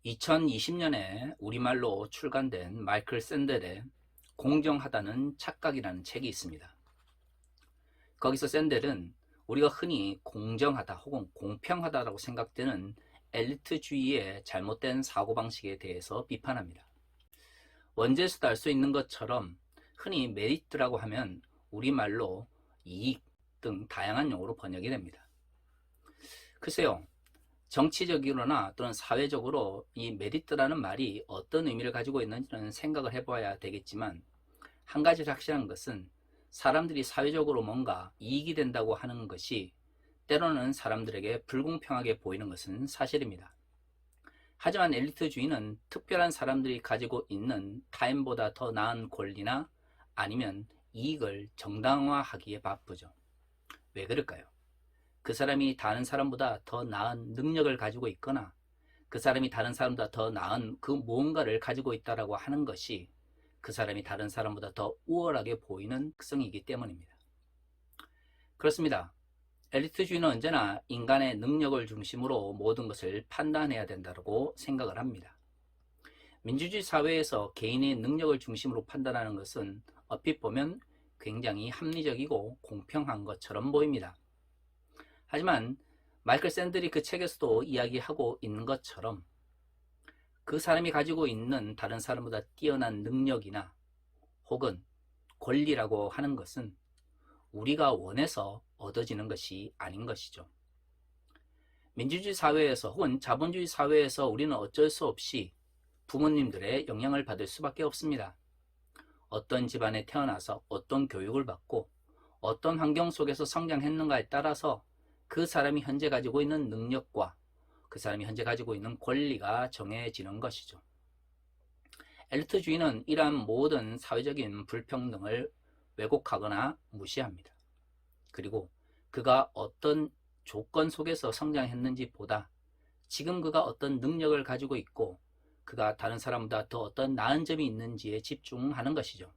2020년에 우리말로 출간된 마이클 샌델의 공정하다는 착각이라는 책이 있습니다. 거기서 샌델은 우리가 흔히 공정하다 혹은 공평하다라고 생각되는 엘리트주의의 잘못된 사고방식에 대해서 비판합니다. 원제에서도 알 수 있는 것처럼 흔히 메리트라고 하면 우리말로 이익 등 다양한 용어로 번역이 됩니다. 글쎄요, 정치적으로나 또는 사회적으로 이 메리트라는 말이 어떤 의미를 가지고 있는지는 생각을 해봐야 되겠지만, 한 가지 확실한 것은 사람들이 사회적으로 뭔가 이익이 된다고 하는 것이 때로는 사람들에게 불공평하게 보이는 것은 사실입니다. 하지만 엘리트주의는 특별한 사람들이 가지고 있는 타인보다 더 나은 권리나 아니면 이익을 정당화하기에 바쁘죠. 왜 그럴까요? 그 사람이 다른 사람보다 더 나은 능력을 가지고 있거나 그 사람이 다른 사람보다 더 나은 그 무언가를 가지고 있다고 하는 것이 그 사람이 다른 사람보다 더 우월하게 보이는 특성이기 때문입니다. 그렇습니다. 엘리트주의는 언제나 인간의 능력을 중심으로 모든 것을 판단해야 된다고 생각을 합니다. 민주주의 사회에서 개인의 능력을 중심으로 판단하는 것은 얼핏 보면 굉장히 합리적이고 공평한 것처럼 보입니다. 하지만 마이클 샌들이 그 책에서도 이야기하고 있는 것처럼 그 사람이 가지고 있는 다른 사람보다 뛰어난 능력이나 혹은 권리라고 하는 것은 우리가 원해서 얻어지는 것이 아닌 것이죠. 민주주의 사회에서 혹은 자본주의 사회에서 우리는 어쩔 수 없이 부모님들의 영향을 받을 수밖에 없습니다. 어떤 집안에 태어나서 어떤 교육을 받고 어떤 환경 속에서 성장했는가에 따라서 그 사람이 현재 가지고 있는 능력과 그 사람이 현재 가지고 있는 권리가 정해지는 것이죠. 엘리트주의는 이러한 모든 사회적인 불평등을 왜곡하거나 무시합니다. 그리고 그가 어떤 조건 속에서 성장했는지 보다 지금 그가 어떤 능력을 가지고 있고 그가 다른 사람보다 더 어떤 나은 점이 있는지에 집중하는 것이죠.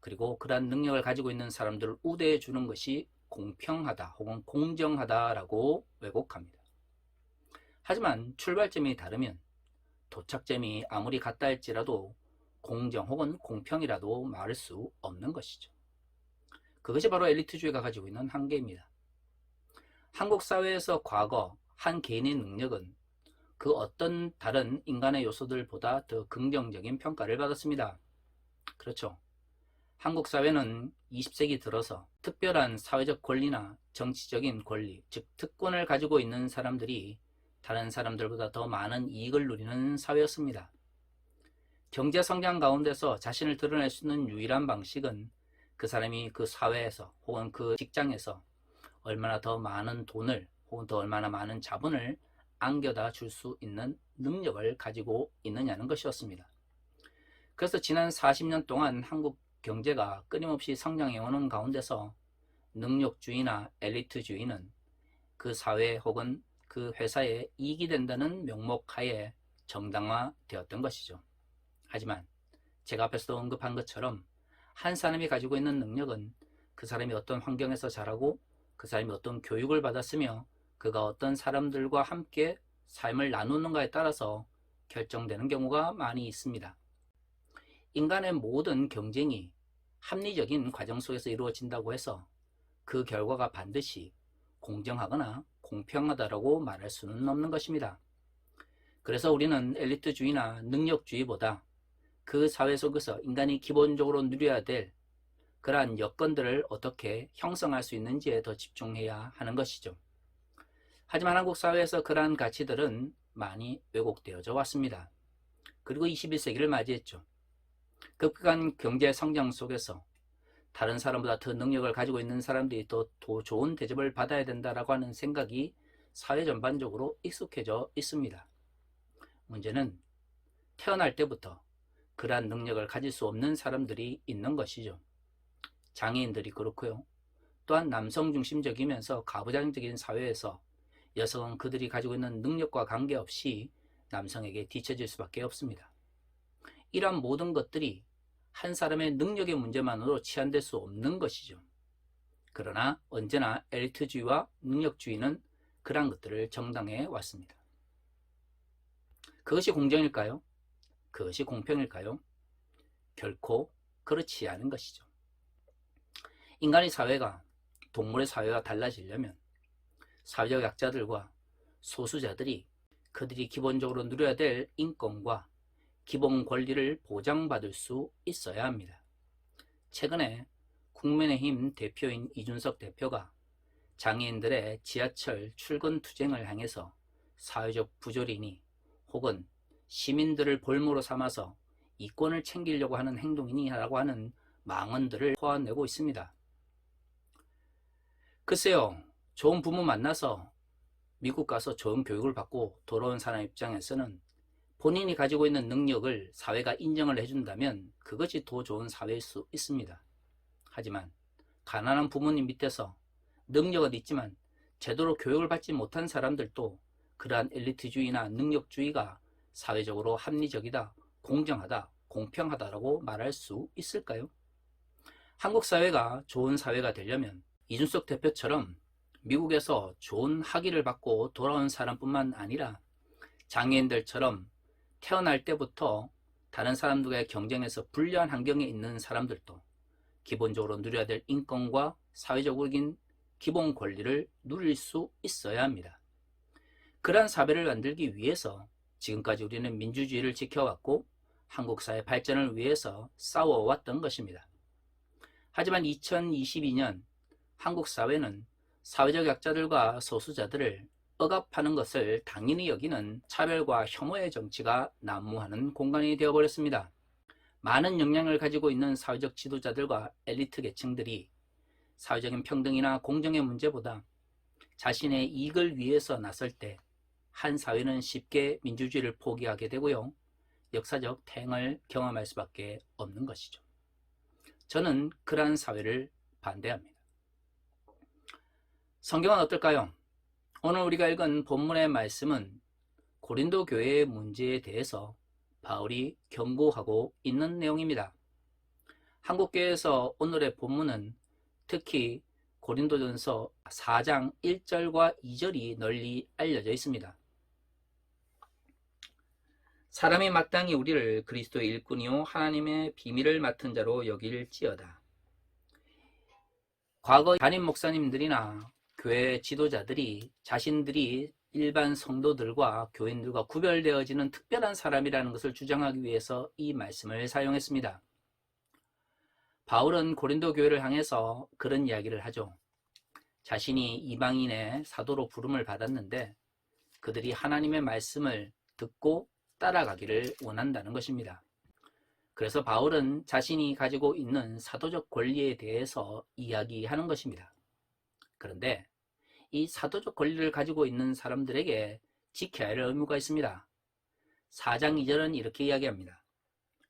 그리고 그러한 능력을 가지고 있는 사람들을 우대해 주는 것이 공평하다 혹은 공정하다라고 왜곡합니다. 하지만 출발점이 다르면 도착점이 아무리 같다 할지라도 공정 혹은 공평이라도 말할 수 없는 것이죠. 그것이 바로 엘리트주의가 가지고 있는 한계입니다. 한국 사회에서 과거 한 개인의 능력은 그 어떤 다른 인간의 요소들보다 더 긍정적인 평가를 받았습니다. 그렇죠. 한국 사회는 20세기 들어서 특별한 사회적 권리나 정치적인 권리, 즉 특권을 가지고 있는 사람들이 다른 사람들보다 더 많은 이익을 누리는 사회였습니다. 경제 성장 가운데서 자신을 드러낼 수 있는 유일한 방식은 그 사람이 그 사회에서 혹은 그 직장에서 얼마나 더 많은 돈을 혹은 더 얼마나 많은 자본을 안겨다 줄 수 있는 능력을 가지고 있느냐는 것이었습니다. 그래서 지난 40년 동안 한국 경제가 끊임없이 성장해오는 가운데서 능력주의나 엘리트주의는 그 사회 혹은 그 회사에 이익이 된다는 명목하에 정당화되었던 것이죠. 하지만 제가 앞에서도 언급한 것처럼 한 사람이 가지고 있는 능력은 그 사람이 어떤 환경에서 자라고 그 사람이 어떤 교육을 받았으며 그가 어떤 사람들과 함께 삶을 나누는가에 따라서 결정되는 경우가 많이 있습니다. 인간의 모든 경쟁이 합리적인 과정 속에서 이루어진다고 해서 그 결과가 반드시 공정하거나 공평하다고 말할 수는 없는 것입니다. 그래서 우리는 엘리트주의나 능력주의보다 그 사회 속에서 인간이 기본적으로 누려야 될 그러한 여건들을 어떻게 형성할 수 있는지에 더 집중해야 하는 것이죠. 하지만 한국 사회에서 그러한 가치들은 많이 왜곡되어져 왔습니다. 그리고 21세기를 맞이했죠. 급격한 경제 성장 속에서 다른 사람보다 더 능력을 가지고 있는 사람들이 더 좋은 대접을 받아야 된다라고 하는 생각이 사회 전반적으로 익숙해져 있습니다. 문제는 태어날 때부터 그러한 능력을 가질 수 없는 사람들이 있는 것이죠. 장애인들이 그렇고요. 또한 남성 중심적이면서 가부장적인 사회에서 여성은 그들이 가지고 있는 능력과 관계없이 남성에게 뒤처질 수밖에 없습니다. 이러한 모든 것들이 한 사람의 능력의 문제만으로 치환될 수 없는 것이죠. 그러나 언제나 엘리트주의와 능력주의는 그러한 것들을 정당해 왔습니다. 그것이 공정일까요? 그것이 공평일까요? 결코 그렇지 않은 것이죠. 인간의 사회가 동물의 사회와 달라지려면 사회적 약자들과 소수자들이 그들이 기본적으로 누려야 될 인권과 기본 권리를 보장받을 수 있어야 합니다. 최근에 국민의힘 대표인 이준석 대표가 장애인들의 지하철 출근 투쟁을 향해서 사회적 부조리니 혹은 시민들을 볼모로 삼아서 이권을 챙기려고 하는 행동이니라고 하는 망언들을 퍼내고 있습니다. 글쎄요, 좋은 부모 만나서 미국 가서 좋은 교육을 받고 돌아온 사람 입장에서는 본인이 가지고 있는 능력을 사회가 인정을 해준다면 그것이 더 좋은 사회일 수 있습니다. 하지만 가난한 부모님 밑에서 능력은 있지만 제대로 교육을 받지 못한 사람들도 그러한 엘리트주의나 능력주의가 사회적으로 합리적이다, 공정하다, 공평하다라고 말할 수 있을까요? 한국 사회가 좋은 사회가 되려면 이준석 대표처럼 미국에서 좋은 학위를 받고 돌아온 사람뿐만 아니라 장애인들처럼 태어날 때부터 다른 사람들과의 경쟁에서 불리한 환경에 있는 사람들도 기본적으로 누려야 될 인권과 사회적인 기본 권리를 누릴 수 있어야 합니다. 그러한 사회를 만들기 위해서 지금까지 우리는 민주주의를 지켜왔고 한국 사회 발전을 위해서 싸워왔던 것입니다. 하지만 2022년 한국 사회는 사회적 약자들과 소수자들을 억압하는 것을 당연히 여기는 차별과 혐오의 정치가 난무하는 공간이 되어버렸습니다. 많은 역량을 가지고 있는 사회적 지도자들과 엘리트 계층들이 사회적인 평등이나 공정의 문제보다 자신의 이익을 위해서 나설 때 한 사회는 쉽게 민주주의를 포기하게 되고요. 역사적 퇴행을 경험할 수밖에 없는 것이죠. 저는 그러한 사회를 반대합니다. 성경은 어떨까요? 오늘 우리가 읽은 본문의 말씀은 고린도 교회의 문제에 대해서 바울이 경고하고 있는 내용입니다. 한국교회에서 오늘의 본문은 특히 고린도전서 4장 1절과 2절이 널리 알려져 있습니다. 사람이 마땅히 우리를 그리스도의 일꾼이요 하나님의 비밀을 맡은 자로 여길지어다. 과거 담임 목사님들이나 교회 지도자들이 자신들이 일반 성도들과 교인들과 구별되어지는 특별한 사람이라는 것을 주장하기 위해서 이 말씀을 사용했습니다. 바울은 고린도 교회를 향해서 그런 이야기를 하죠. 자신이 이방인의 사도로 부름을 받았는데 그들이 하나님의 말씀을 듣고 따라가기를 원한다는 것입니다. 그래서 바울은 자신이 가지고 있는 사도적 권리에 대해서 이야기하는 것입니다. 그런데 이 사도적 권리를 가지고 있는 사람들에게 지켜야 할 의무가 있습니다. 4장 2절은 이렇게 이야기합니다.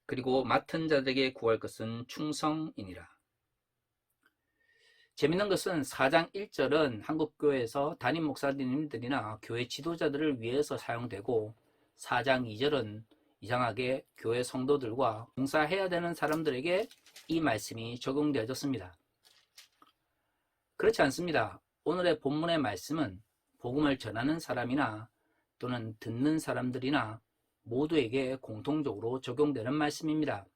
그리고 맡은 자들에게 구할 것은 충성이니라. 재밌는 것은 4장 1절은 한국교회에서 담임 목사님들이나 교회 지도자들을 위해서 사용되고 4장 2절은 이상하게 교회 성도들과 봉사해야 되는 사람들에게 이 말씀이 적용되어졌습니다. 그렇지 않습니다. 오늘의 본문의 말씀은 복음을 전하는 사람이나 또는 듣는 사람들이나 모두에게 공통적으로 적용되는 말씀입니다.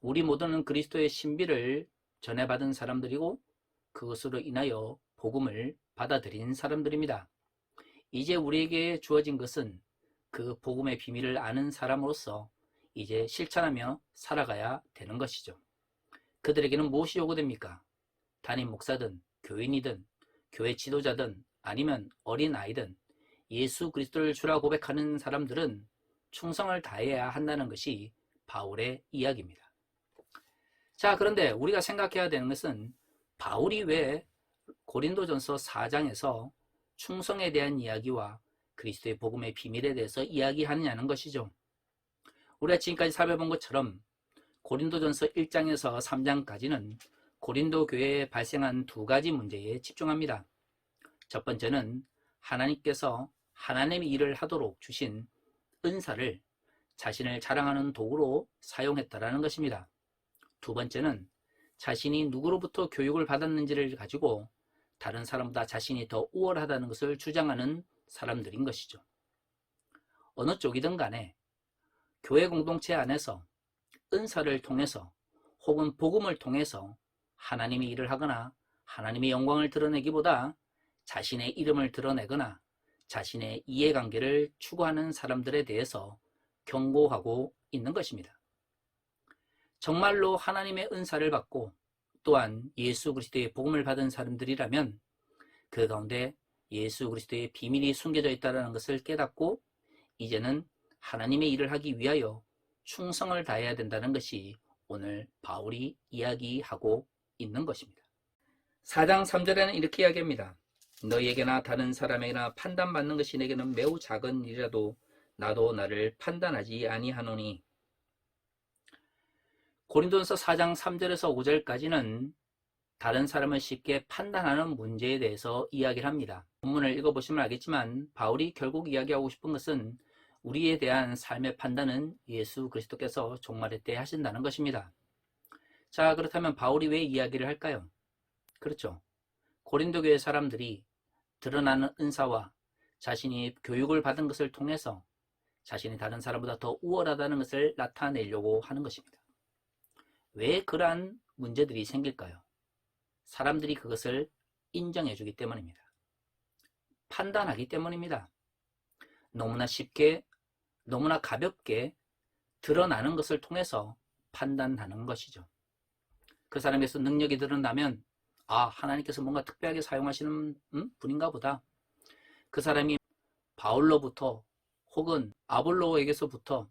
우리 모두는 그리스도의 신비를 전해받은 사람들이고 그것으로 인하여 복음을 받아들인 사람들입니다. 이제 우리에게 주어진 것은 그 복음의 비밀을 아는 사람으로서 이제 실천하며 살아가야 되는 것이죠. 그들에게는 무엇이 요구됩니까? 담임 목사든 교인이든 교회 지도자든 아니면 어린 아이든 예수 그리스도를 주라 고백하는 사람들은 충성을 다해야 한다는 것이 바울의 이야기입니다. 자, 그런데 우리가 생각해야 되는 것은 바울이 왜 고린도전서 4장에서 충성에 대한 이야기와 그리스도의 복음의 비밀에 대해서 이야기하느냐는 것이죠. 우리가 지금까지 살펴본 것처럼 고린도전서 1장에서 3장까지는 고린도 교회에 발생한 두 가지 문제에 집중합니다. 첫 번째는 하나님께서 하나님의 일을 하도록 주신 은사를 자신을 자랑하는 도구로 사용했다라는 것입니다. 두 번째는 자신이 누구로부터 교육을 받았는지를 가지고 다른 사람보다 자신이 더 우월하다는 것을 주장하는 사람들인 것이죠. 어느 쪽이든 간에 교회 공동체 안에서 은사를 통해서 혹은 복음을 통해서 하나님의 일을 하거나 하나님의 영광을 드러내기보다 자신의 이름을 드러내거나 자신의 이해관계를 추구하는 사람들에 대해서 경고하고 있는 것입니다. 정말로 하나님의 은사를 받고 또한 예수 그리스도의 복음을 받은 사람들이라면 그 가운데 예수 그리스도의 비밀이 숨겨져 있다는 것을 깨닫고 이제는 하나님의 일을 하기 위하여 충성을 다해야 된다는 것이 오늘 바울이 이야기하고 있는 것입니다. 4장 3절에는 이렇게 이야기합니다. 너희에게나 다른 사람에게나 판단받는 것이 내게는 매우 작은 일이라도 나도 나를 판단하지 아니하노니. 고린도전서 4장 3절에서 5절까지는 다른 사람을 쉽게 판단하는 문제에 대해서 이야기를 합니다. 본문을 읽어보시면 알겠지만 바울이 결국 이야기하고 싶은 것은 우리에 대한 삶의 판단은 예수 그리스도께서 종말의 때 하신다는 것입니다. 자, 그렇다면 바울이 왜 이야기를 할까요? 그렇죠. 고린도 교회 사람들이 드러나는 은사와 자신이 교육을 받은 것을 통해서 자신이 다른 사람보다 더 우월하다는 것을 나타내려고 하는 것입니다. 왜 그러한 문제들이 생길까요? 사람들이 그것을 인정해 주기 때문입니다. 판단하기 때문입니다. 너무나 쉽게, 너무나 가볍게 드러나는 것을 통해서 판단하는 것이죠. 그 사람에서 능력이 드러나면 하나님께서 뭔가 특별하게 사용하시는 분인가 보다. 그 사람이 바울로부터 혹은 아볼로에게서부터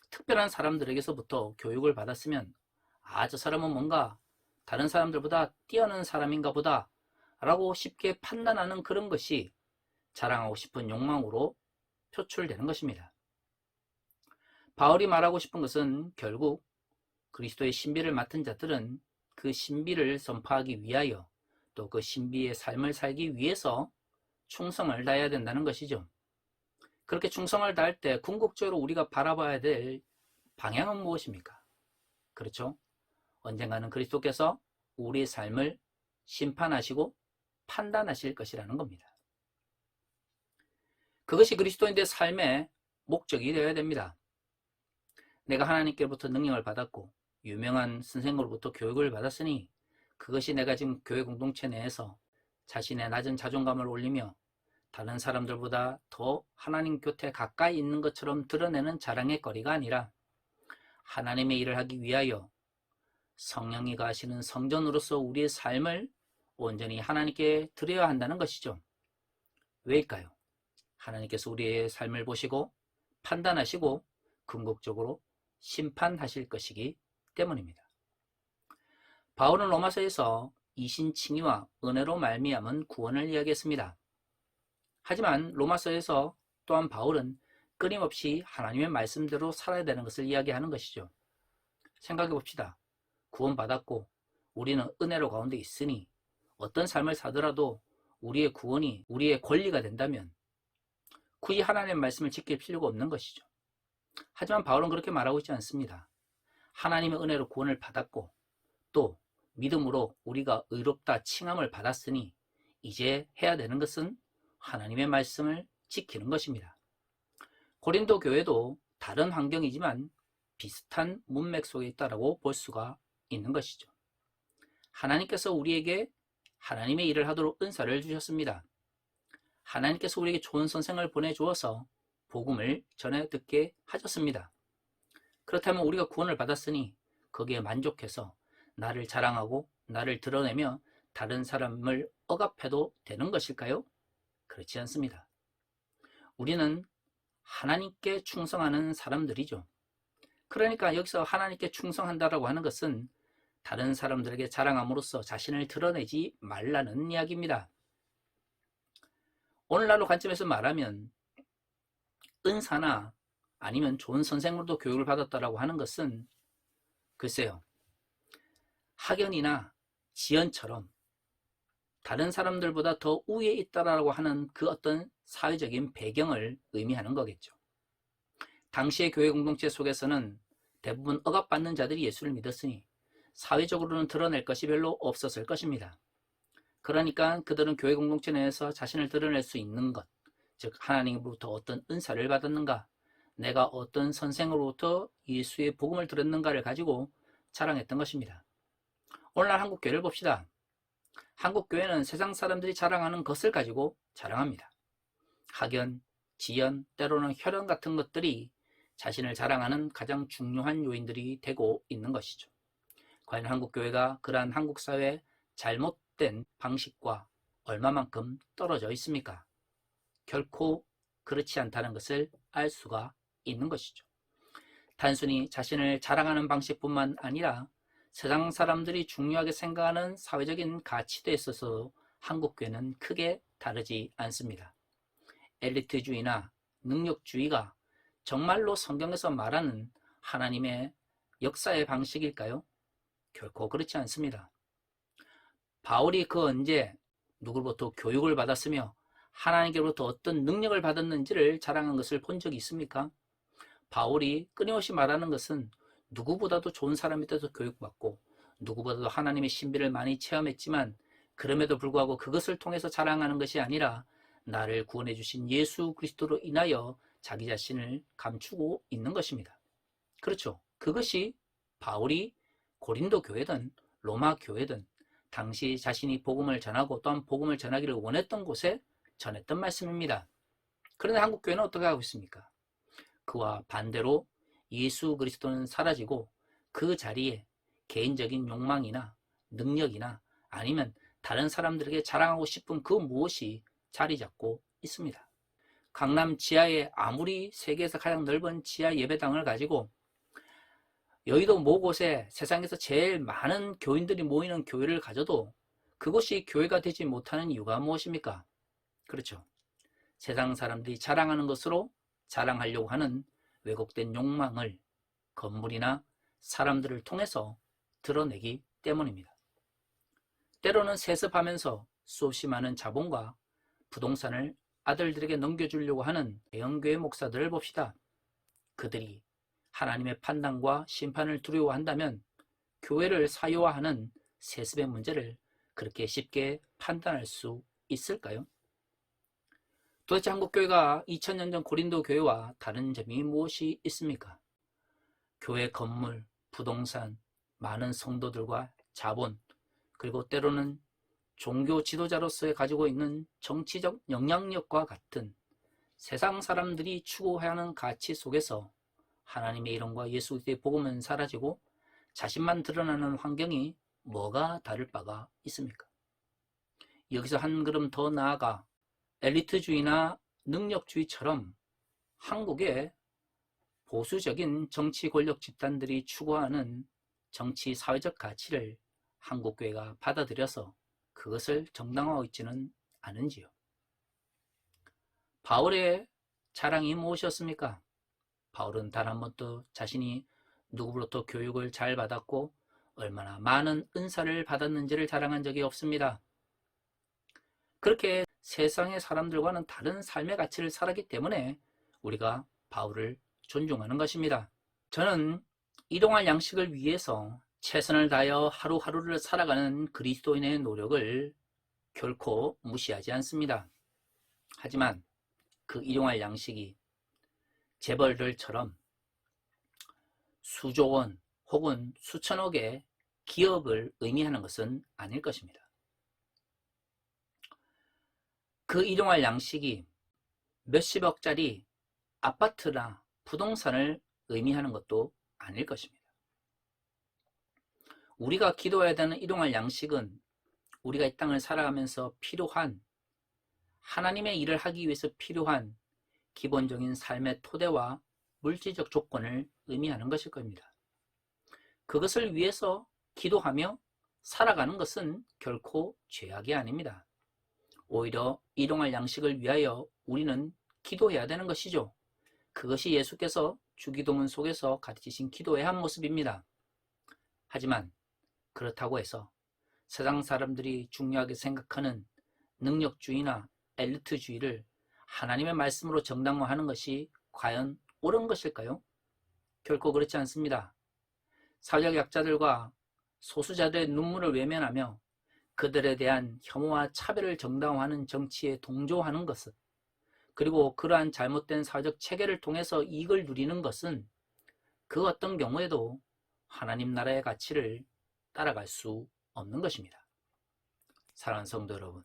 특별한 사람들에게서부터 교육을 받았으면 저 사람은 뭔가 다른 사람들보다 뛰어난 사람인가 보다 라고 쉽게 판단하는 그런 것이 자랑하고 싶은 욕망으로 표출되는 것입니다. 바울이 말하고 싶은 것은 결국 그리스도의 신비를 맡은 자들은 그 신비를 선포하기 위하여 또 그 신비의 삶을 살기 위해서 충성을 다해야 된다는 것이죠. 그렇게 충성을 다할 때 궁극적으로 우리가 바라봐야 될 방향은 무엇입니까? 그렇죠? 언젠가는 그리스도께서 우리의 삶을 심판하시고 판단하실 것이라는 겁니다. 그것이 그리스도인의 삶의 목적이 되어야 됩니다. 내가 하나님께로부터 능력을 받았고 유명한 선생으로부터 교육을 받았으니 그것이 내가 지금 교회 공동체 내에서 자신의 낮은 자존감을 올리며 다른 사람들보다 더 하나님 곁에 가까이 있는 것처럼 드러내는 자랑의 거리가 아니라 하나님의 일을 하기 위하여 성령이 가시는 성전으로서 우리의 삶을 온전히 하나님께 드려야 한다는 것이죠. 왜일까요? 하나님께서 우리의 삶을 보시고 판단하시고 궁극적으로 심판하실 것이기 때문입니다. 바울은 로마서에서 이신칭의와 은혜로 말미암은 구원을 이야기했습니다. 하지만 로마서에서 또한 바울은 끊임없이 하나님의 말씀대로 살아야 되는 것을 이야기하는 것이죠. 생각해 봅시다. 구원받았고 우리는 은혜로 가운데 있으니 어떤 삶을 사더라도 우리의 구원이 우리의 권리가 된다면 굳이 하나님의 말씀을 지킬 필요가 없는 것이죠. 하지만 바울은 그렇게 말하고 있지 않습니다. 하나님의 은혜로 구원을 받았고 또 믿음으로 우리가 의롭다 칭함을 받았으니 이제 해야 되는 것은 하나님의 말씀을 지키는 것입니다. 고린도 교회도 다른 환경이지만 비슷한 문맥 속에 있다고 볼 수가 있는 것이죠. 하나님께서 우리에게 하나님의 일을 하도록 은사를 주셨습니다. 하나님께서 우리에게 좋은 선생을 보내주어서 복음을 전해 듣게 하셨습니다. 그렇다면 우리가 구원을 받았으니 거기에 만족해서 나를 자랑하고 나를 드러내며 다른 사람을 억압해도 되는 것일까요? 그렇지 않습니다. 우리는 하나님께 충성하는 사람들이죠. 그러니까 여기서 하나님께 충성한다라고 하는 것은 다른 사람들에게 자랑함으로써 자신을 드러내지 말라는 이야기입니다. 오늘날로 관점에서 말하면 은사나 아니면 좋은 선생으로도 교육을 받았다라고 하는 것은 글쎄요, 학연이나 지연처럼 다른 사람들보다 더 우위에 있다라고 하는 그 어떤 사회적인 배경을 의미하는 거겠죠. 당시의 교회 공동체 속에서는 대부분 억압받는 자들이 예수를 믿었으니 사회적으로는 드러낼 것이 별로 없었을 것입니다. 그러니까 그들은 교회 공동체 내에서 자신을 드러낼 수 있는 것, 즉 하나님으로부터 어떤 은사를 받았는가, 내가 어떤 선생으로부터 예수의 복음을 들었는가를 가지고 자랑했던 것입니다. 오늘날 한국교회를 봅시다. 한국교회는 세상 사람들이 자랑하는 것을 가지고 자랑합니다. 학연, 지연, 때로는 혈연 같은 것들이 자신을 자랑하는 가장 중요한 요인들이 되고 있는 것이죠. 과연 한국교회가 그러한 한국사회의 잘못된 방식과 얼마만큼 떨어져 있습니까? 결코 그렇지 않다는 것을 알 수가 있는 것이죠. 단순히 자신을 자랑하는 방식뿐만 아니라 세상 사람들이 중요하게 생각하는 사회적인 가치에 있어서 한국교회는 크게 다르지 않습니다. 엘리트주의나 능력주의가 정말로 성경에서 말하는 하나님의 역사의 방식일까요? 결코 그렇지 않습니다. 바울이 그 언제 누구로부터 교육을 받았으며 하나님께로부터 어떤 능력을 받았는지를 자랑한 것을 본 적이 있습니까? 바울이 끊임없이 말하는 것은 누구보다도 좋은 사람이 돼서 교육받고 누구보다도 하나님의 신비를 많이 체험했지만 그럼에도 불구하고 그것을 통해서 자랑하는 것이 아니라 나를 구원해 주신 예수 그리스도로 인하여 자기 자신을 감추고 있는 것입니다. 그렇죠. 그것이 바울이 고린도 교회든 로마 교회든 당시 자신이 복음을 전하고 또한 복음을 전하기를 원했던 곳에 전했던 말씀입니다. 그런데 한국 교회는 어떻게 하고 있습니까? 그와 반대로 예수 그리스도는 사라지고 그 자리에 개인적인 욕망이나 능력이나 아니면 다른 사람들에게 자랑하고 싶은 그 무엇이 자리 잡고 있습니다. 강남 지하에 아무리 세계에서 가장 넓은 지하 예배당을 가지고 여의도 모 곳에 세상에서 제일 많은 교인들이 모이는 교회를 가져도 그것이 교회가 되지 못하는 이유가 무엇입니까? 그렇죠. 세상 사람들이 자랑하는 것으로 자랑하려고 하는 왜곡된 욕망을 건물이나 사람들을 통해서 드러내기 때문입니다. 때로는 세습하면서 수없이 많은 자본과 부동산을 아들들에게 넘겨주려고 하는 대형교회 목사들을 봅시다. 그들이 하나님의 판단과 심판을 두려워한다면 교회를 사유화하는 세습의 문제를 그렇게 쉽게 판단할 수 있을까요? 도대체 한국교회가 2000년 전 고린도 교회와 다른 점이 무엇이 있습니까? 교회 건물, 부동산, 많은 성도들과 자본, 그리고 때로는 종교 지도자로서의 가지고 있는 정치적 영향력과 같은 세상 사람들이 추구해야 하는 가치 속에서 하나님의 이름과 예수 그리스도의 복음은 사라지고 자신만 드러나는 환경이 뭐가 다를 바가 있습니까? 여기서 한 걸음 더 나아가 엘리트주의나 능력주의처럼 한국의 보수적인 정치 권력 집단들이 추구하는 정치 사회적 가치를 한국교회가 받아들여서 그것을 정당화하고 있지는 않은지요. 바울의 자랑이 무엇이었습니까? 바울은 단 한 번도 자신이 누구로부터 교육을 잘 받았고 얼마나 많은 은사를 받았는지를 자랑한 적이 없습니다. 그렇게 세상의 사람들과는 다른 삶의 가치를 살았기 때문에 우리가 바울을 존중하는 것입니다. 저는 일용할 양식을 위해서 최선을 다하여 하루하루를 살아가는 그리스도인의 노력을 결코 무시하지 않습니다. 하지만 그 일용할 양식이 재벌들처럼 수조 원 혹은 수천억의 기업을 의미하는 것은 아닐 것입니다. 그 일용할 양식이 몇십억짜리 아파트나 부동산을 의미하는 것도 아닐 것입니다. 우리가 기도해야 되는 일용할 양식은 우리가 이 땅을 살아가면서 필요한 하나님의 일을 하기 위해서 필요한 기본적인 삶의 토대와 물질적 조건을 의미하는 것일 겁니다. 그것을 위해서 기도하며 살아가는 것은 결코 죄악이 아닙니다. 오히려 일용할 양식을 위하여 우리는 기도해야 되는 것이죠. 그것이 예수께서 주기도문 속에서 가르치신 기도의 한 모습입니다. 하지만 그렇다고 해서 세상 사람들이 중요하게 생각하는 능력주의나 엘리트주의를 하나님의 말씀으로 정당화하는 것이 과연 옳은 것일까요? 결코 그렇지 않습니다. 사회적 약자들과 소수자들의 눈물을 외면하며 그들에 대한 혐오와 차별을 정당화하는 정치에 동조하는 것은 그리고 그러한 잘못된 사회적 체계를 통해서 이익을 누리는 것은 그 어떤 경우에도 하나님 나라의 가치를 따라갈 수 없는 것입니다. 사랑하는 성도 여러분,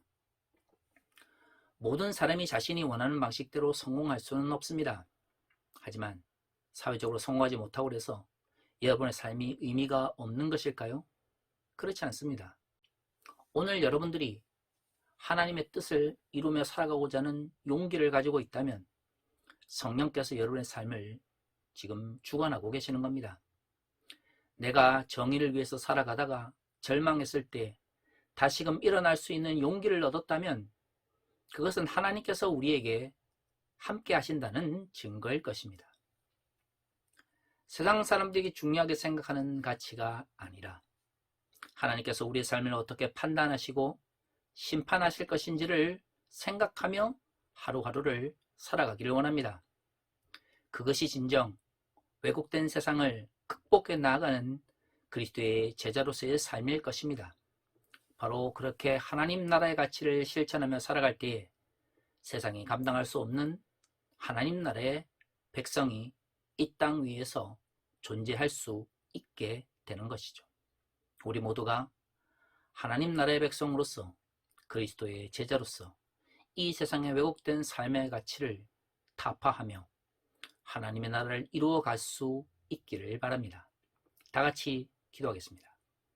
모든 사람이 자신이 원하는 방식대로 성공할 수는 없습니다. 하지만 사회적으로 성공하지 못하고 해서 여러분의 삶이 의미가 없는 것일까요? 그렇지 않습니다. 오늘 여러분들이 하나님의 뜻을 이루며 살아가고자 하는 용기를 가지고 있다면 성령께서 여러분의 삶을 지금 주관하고 계시는 겁니다. 내가 정의를 위해서 살아가다가 절망했을 때 다시금 일어날 수 있는 용기를 얻었다면 그것은 하나님께서 우리에게 함께 하신다는 증거일 것입니다. 세상 사람들이 중요하게 생각하는 가치가 아니라 하나님께서 우리의 삶을 어떻게 판단하시고 심판하실 것인지를 생각하며 하루하루를 살아가기를 원합니다. 그것이 진정 왜곡된 세상을 극복해 나아가는 그리스도의 제자로서의 삶일 것입니다. 바로 그렇게 하나님 나라의 가치를 실천하며 살아갈 때에 세상이 감당할 수 없는 하나님 나라의 백성이 이 땅 위에서 존재할 수 있게 되는 것이죠. 우리 모두가 하나님 나라의 백성으로서 그리스도의 제자로서 이 세상의 왜곡된 삶의 가치를 타파하며 하나님의 나라를 이루어 갈 수 있기를 바랍니다. 다 같이 기도하겠습니다.